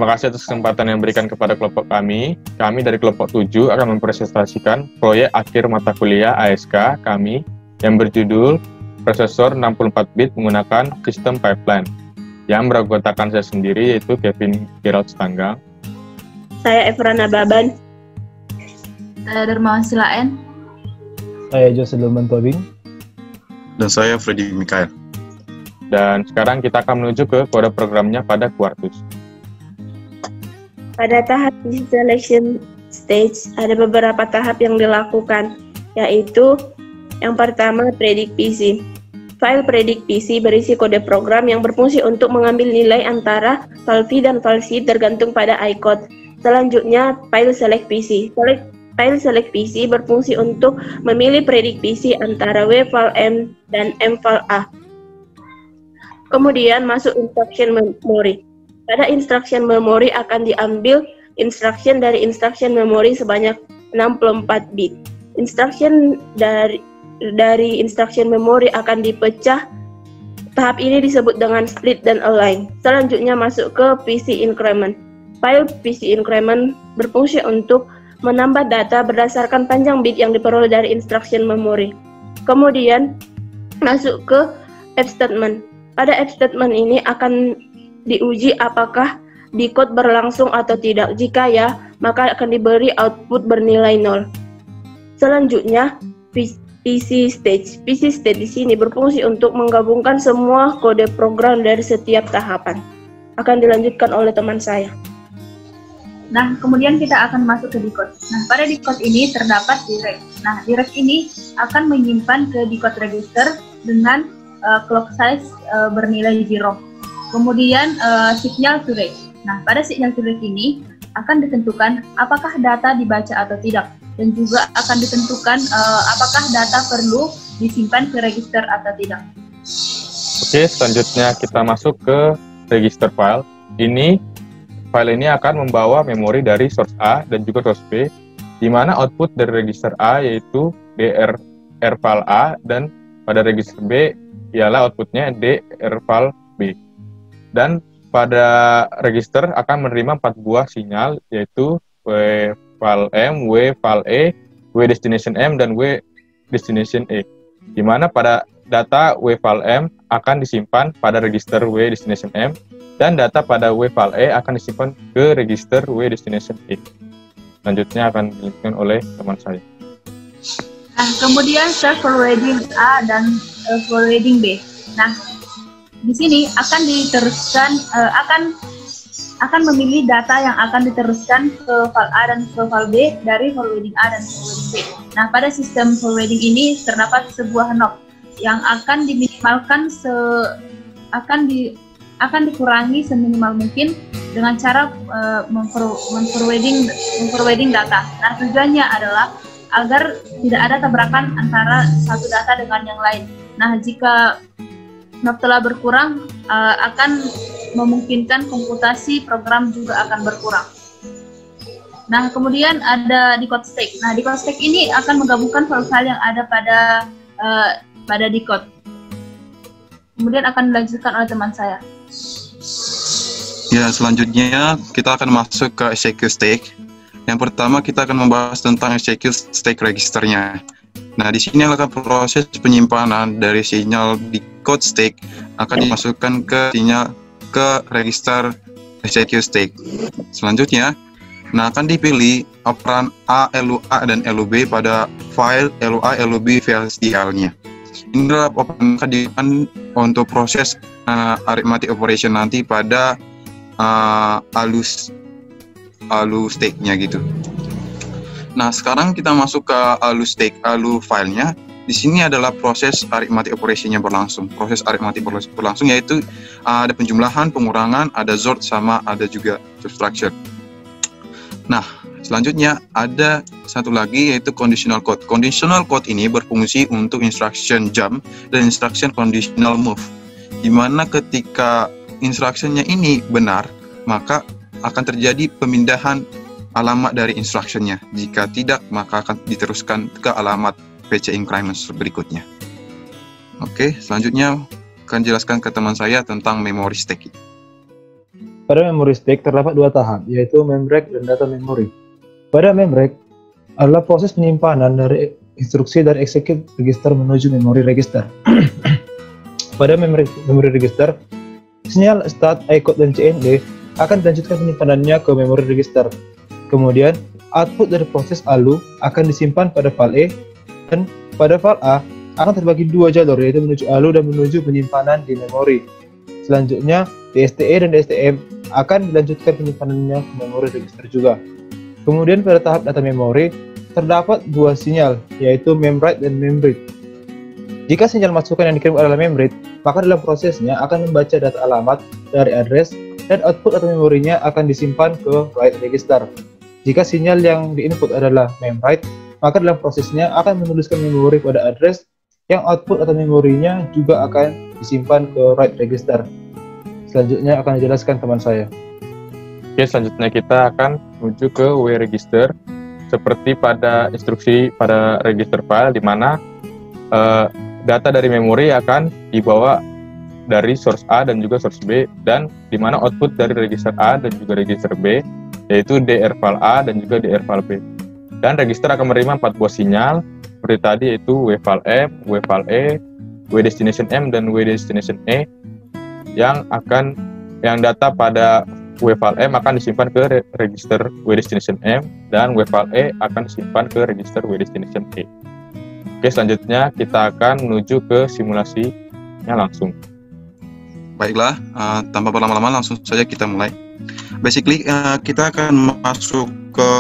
Terima kasih atas kesempatan yang diberikan kepada kelompok kami. Kami dari kelompok 7 akan mempresentasikan proyek akhir mata kuliah ASK kami yang berjudul Prosesor 64 bit menggunakan sistem pipeline. Yang beranggotakan saya sendiri yaitu Kevin Gerald Stanggang. Saya Efrana Baban. Saya Dermawan Silaen. Saya Jocelyn Tobing. Dan saya Freddy Mikael. Dan sekarang kita akan menuju ke kode programnya pada Quartus. Pada tahap PC selection stage, ada beberapa tahap yang dilakukan, yaitu yang pertama, predict PC. File predict PC berisi kode program yang berfungsi untuk mengambil nilai antara file V dan file C tergantung pada icode. Selanjutnya, file select PC. File select PC berfungsi untuk memilih predict PC antara W file M dan M file A. Kemudian masuk instruction memory. Pada instruction memory akan diambil instruction dari instruction memory sebanyak 64 bit. Instruction dari instruction memory akan dipecah. Tahap ini disebut dengan split dan align. Selanjutnya masuk ke PC increment. File PC increment berfungsi untuk menambah data berdasarkan panjang bit yang diperoleh dari instruction memory. Kemudian masuk ke F statement. Pada F statement ini akan diuji apakah decode berlangsung atau tidak. Jika ya, maka akan diberi output bernilai 0. Selanjutnya, PC stage. PC stage di sini berfungsi untuk menggabungkan semua kode program dari setiap tahapan. Akan dilanjutkan oleh teman saya. Nah, kemudian kita akan masuk ke decode. Nah, pada decode ini terdapat direct. Nah, direct ini akan menyimpan ke decode register dengan clock size bernilai 0. Kemudian signal to read. Nah, pada signal to read ini akan ditentukan apakah data dibaca atau tidak, dan juga akan ditentukan apakah data perlu disimpan ke register atau tidak. Oke, selanjutnya kita masuk ke register file. File ini akan membawa memori dari source A dan juga source B, di mana output dari register A yaitu DR file A, dan pada register B ialah outputnya DR file B. Dan pada register akan menerima 4 buah sinyal, yaitu W file M, W file E, W destination M, dan W destination E. Di mana pada data W file M akan disimpan pada register W destination M, dan data pada W file E akan disimpan ke register W destination E. Selanjutnya akan dilanjutkan oleh teman saya. Nah, kemudian self forwarding A dan forwarding B. Nah, di sini akan diteruskan, akan memilih data yang akan diteruskan ke file A dan ke file B dari forwarding A dan forwarding B. Nah, pada sistem forwarding ini terdapat sebuah knob yang akan diminimalkan akan dikurangi seminimal mungkin dengan cara memforwarding data. Nah, tujuannya adalah agar tidak ada tabrakan antara satu data dengan yang lain. Nah, jika knob telah berkurang, akan memungkinkan komputasi program juga akan berkurang. Nah, kemudian ada decode stack. Nah, decode stack ini akan menggabungkan file-file yang ada pada decode. Kemudian akan dilanjutkan oleh teman saya. Ya, selanjutnya kita akan masuk ke SQ stack. Yang pertama kita akan membahas tentang SQ stack registernya. Nah, di sini akan proses penyimpanan dari sinyal decode stack akan dimasukkan ke register SQ stack. Selanjutnya, akan dipilih operan A, LUA, dan LUB pada file LUA, LUB VSDL-nya. Ini adalah operan akan digunakan untuk proses arithmetic operation nanti pada ALU stack-nya gitu. Nah, sekarang kita masuk ke ALU stack, ALU filenya. Di sini adalah proses arithmetic operation-nya berlangsung. Proses arithmetic berlangsung yaitu ada penjumlahan, pengurangan, ada sort, sama ada juga subtraction. Nah, selanjutnya ada satu lagi yaitu conditional code. Conditional code ini berfungsi untuk instruction jump dan instruction conditional move. Di mana ketika instruction-nya ini benar, maka akan terjadi pemindahan alamat dari instruction-nya. Jika tidak, maka akan diteruskan ke alamat PC increment berikutnya. Oke, selanjutnya akan jelaskan ke teman saya tentang memory stacking. Pada memory stake terdapat dua tahap, yaitu membrek dan data memory. Pada membrek adalah proses penyimpanan dari instruksi dari execute register menuju memory register. Pada memory register, sinyal start, icode, dan CND akan dilanjutkan penyimpanannya ke memory register. Kemudian, output dari proses ALU akan disimpan pada file E, dan pada file A akan terbagi dua jalur, yaitu menuju ALU dan menuju penyimpanan di memori. Selanjutnya, DSTE dan DSTM akan dilanjutkan penyimpanannya ke memory register juga. Kemudian pada tahap data memori, terdapat dua sinyal, yaitu memwrite dan memread. Jika sinyal masukan yang dikirim adalah memread, maka dalam prosesnya akan membaca data alamat dari address dan output atau memorinya akan disimpan ke write register. Jika sinyal yang diinput adalah memwrite, maka dalam prosesnya akan menuliskan memori pada address yang output atau memorinya juga akan disimpan ke write register. Selanjutnya akan dijelaskan teman saya. Oke, selanjutnya kita akan menuju ke W register seperti pada instruksi pada register file, di mana data dari memori akan dibawa dari source A dan juga source B, dan di mana output dari register A dan juga register B yaitu DR file A dan juga DR file B. Dan register akan menerima 4 buah sinyal seperti tadi, yaitu W file M, W file E, W destination M, dan W destination E, yang data pada W file M akan disimpan ke register W destination M, dan W file E akan disimpan ke register W destination E. Oke, selanjutnya kita akan menuju ke simulasinya langsung. Baiklah, tanpa berlama-lama langsung saja kita mulai. Basically, kita akan masuk ke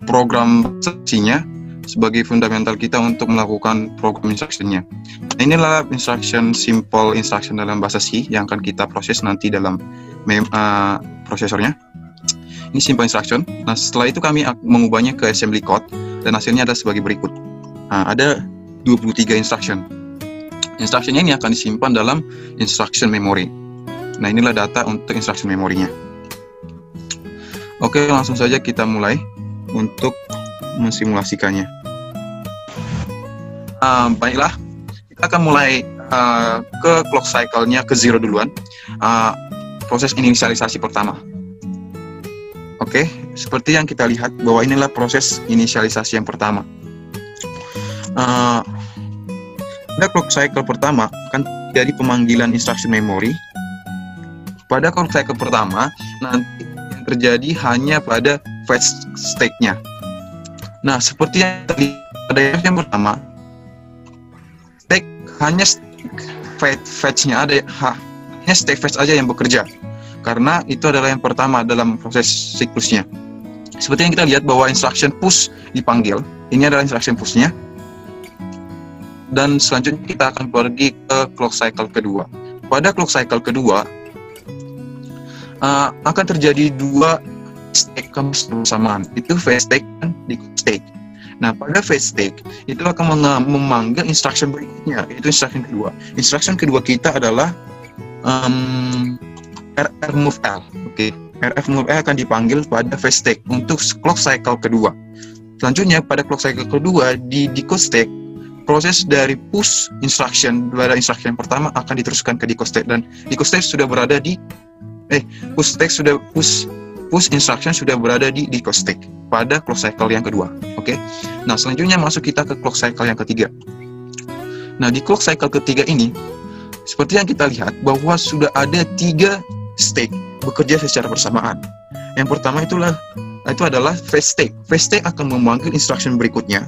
program instruksinya sebagai fundamental kita untuk melakukan program instruction-nya. Inilah simple instruction dalam bahasa C yang akan kita proses nanti dalam prosesornya. Ini simple instruction. Nah, setelah itu kami mengubahnya ke assembly code dan hasilnya ada sebagai berikut. Ada 23 instruction. Instruction ini akan disimpan dalam instruction memory. Nah, inilah data untuk instruction memorinya. Oke, langsung saja kita mulai untuk mensimulasikannya. Baiklah, kita akan mulai ke clock cycle-nya ke 0 duluan. Proses inisialisasi pertama. Oke, seperti yang kita lihat bahwa inilah proses inisialisasi yang pertama. Pada clock cycle pertama akan terjadi pemanggilan instruction memory. Pada clock cycle pertama nanti yang terjadi hanya pada fetch state-nya. Nah, seperti yang tadi pada yang pertama, stack hanya fetch-nya ada hanya stack fetch aja yang bekerja, karena itu adalah yang pertama dalam proses siklusnya. Seperti yang kita lihat bahwa instruction push dipanggil, ini adalah instruction push-nya. Dan selanjutnya kita akan pergi ke clock cycle kedua. Pada clock cycle kedua akan terjadi dua stack bersamaan, itu fetch stack dan decode stack. Nah, pada fetch stack itu akan memanggil instruction berikutnya, itu instruction kedua. Instruction kedua kita adalah RF move L. Oke, RF move L akan dipanggil pada fetch stack untuk clock cycle kedua. Selanjutnya pada clock cycle kedua di decode stack, proses dari push instruction pada instruction yang pertama akan diteruskan ke decode stack, dan decode stack sudah berada di push instruction sudah berada di decode stack pada clock cycle yang kedua. Oke. Nah, selanjutnya masuk kita ke clock cycle yang ketiga. Nah, di clock cycle ketiga ini seperti yang kita lihat bahwa sudah ada 3 stack bekerja secara bersamaan. Yang pertama itu adalah fetch stack. Fetch stack akan memanggil instruction berikutnya.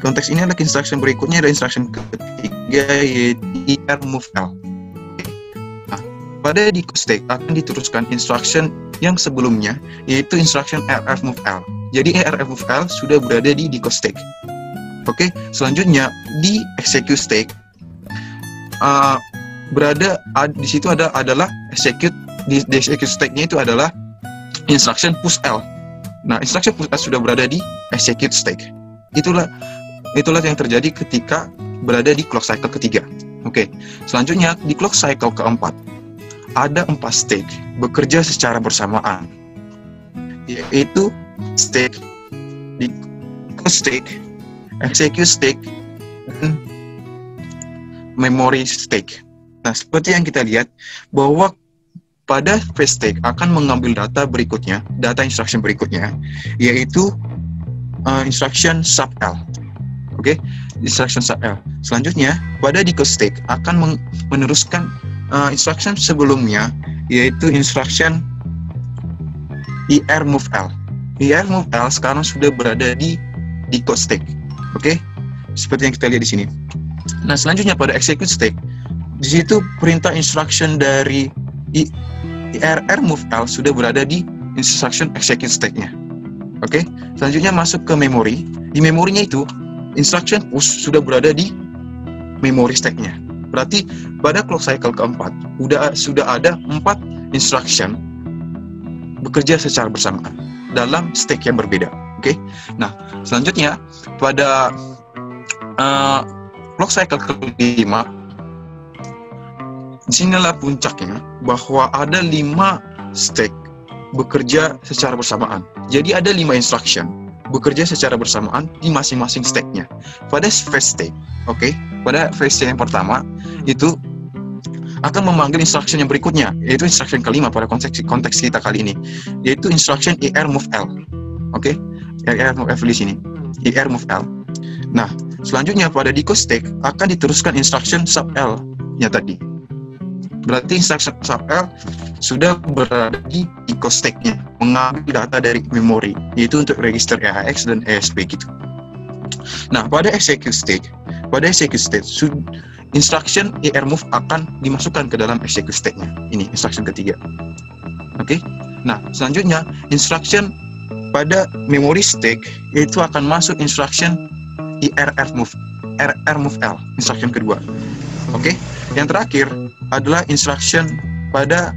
Konteks ini adalah instruction berikutnya adalah instruction ketiga, yaitu move L. Nah, pada decode stack akan diteruskan instruction yang sebelumnya, yaitu instruction RF move L. Jadi RF move L sudah berada di decode stack. Oke, selanjutnya di execute stack di situ adalah execute di execute stack-nya itu adalah instruction push L. Nah, instruction push L sudah berada di execute stack. Itulah yang terjadi ketika berada di clock cycle ketiga. Oke, selanjutnya di clock cycle keempat ada 4 stack bekerja secara bersamaan, yaitu stack, decode stack, execute stack, dan memory stack. Nah, seperti yang kita lihat bahwa pada phase take akan mengambil data berikutnya, data instruction berikutnya, yaitu instruction sub L. Oke, instruction sub L. Selanjutnya, pada decode stage akan meneruskan instruction sebelumnya, yaitu instruction IR move L. IR move L sekarang sudah berada di decode stage. Oke, seperti yang kita lihat di sini. Nah, selanjutnya pada execute stage, di situ perintah instruction dari IRR move L sudah berada di instruction execute stage-nya. Oke, selanjutnya masuk ke memori. Di memorinya itu instruction push sudah berada di memory stage-nya. Berarti pada clock cycle keempat sudah ada 4 instruction bekerja secara bersamaan dalam stage yang berbeda. Oke. Nah, selanjutnya pada clock cycle kelima, disinilah puncaknya bahwa ada 5 stage bekerja secara bersamaan. Jadi ada 5 instruction bekerja secara bersamaan di masing-masing stage-nya. Pada phase stage, oke, pada phase yang pertama itu akan memanggil instruction yang berikutnya, yaitu instruction kelima pada konteks kita kali ini, yaitu instruction IR move L. Oke, IR move L di sini, IR move L. Nah, selanjutnya pada decode stage akan diteruskan instruction sub L nya tadi. Berarti instruction sub L sudah berada di decode stage-nya, mengambil data dari memori, yaitu untuk register EAX dan ESP gitu. Nah, pada execute stage, instruction IR move akan dimasukkan ke dalam execute stage-nya. Ini instruction ketiga. Oke. Nah, selanjutnya instruction pada memory stage itu akan masuk instruction IRR move L, instruction kedua. Oke. Yang terakhir adalah instruction pada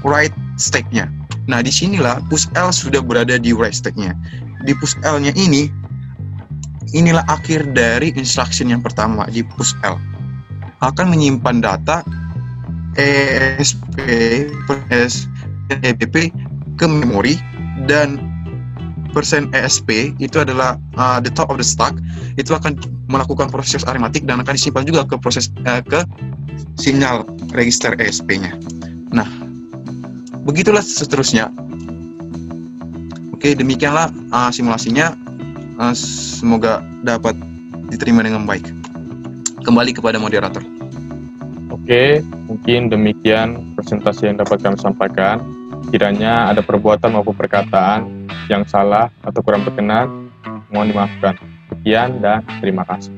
write stage-nya. Nah, disinilah push L sudah berada di write stage-nya. Di push L-nya inilah akhir dari instruction yang pertama di push L. Akan menyimpan data ESP EBP ke memori, dan %ESP itu adalah the top of the stack, itu akan melakukan proses aritmatik dan akan disimpan juga ke proses ke sinyal register ESP-nya. Nah, begitulah seterusnya. Oke, demikianlah simulasinya. Semoga dapat diterima dengan baik. Kembali kepada moderator. Oke, mungkin demikian presentasi yang dapat kami sampaikan. Kiranya ada perbuatan maupun perkataan yang salah atau kurang berkenan, mohon dimaafkan. Sekian dan terima kasih.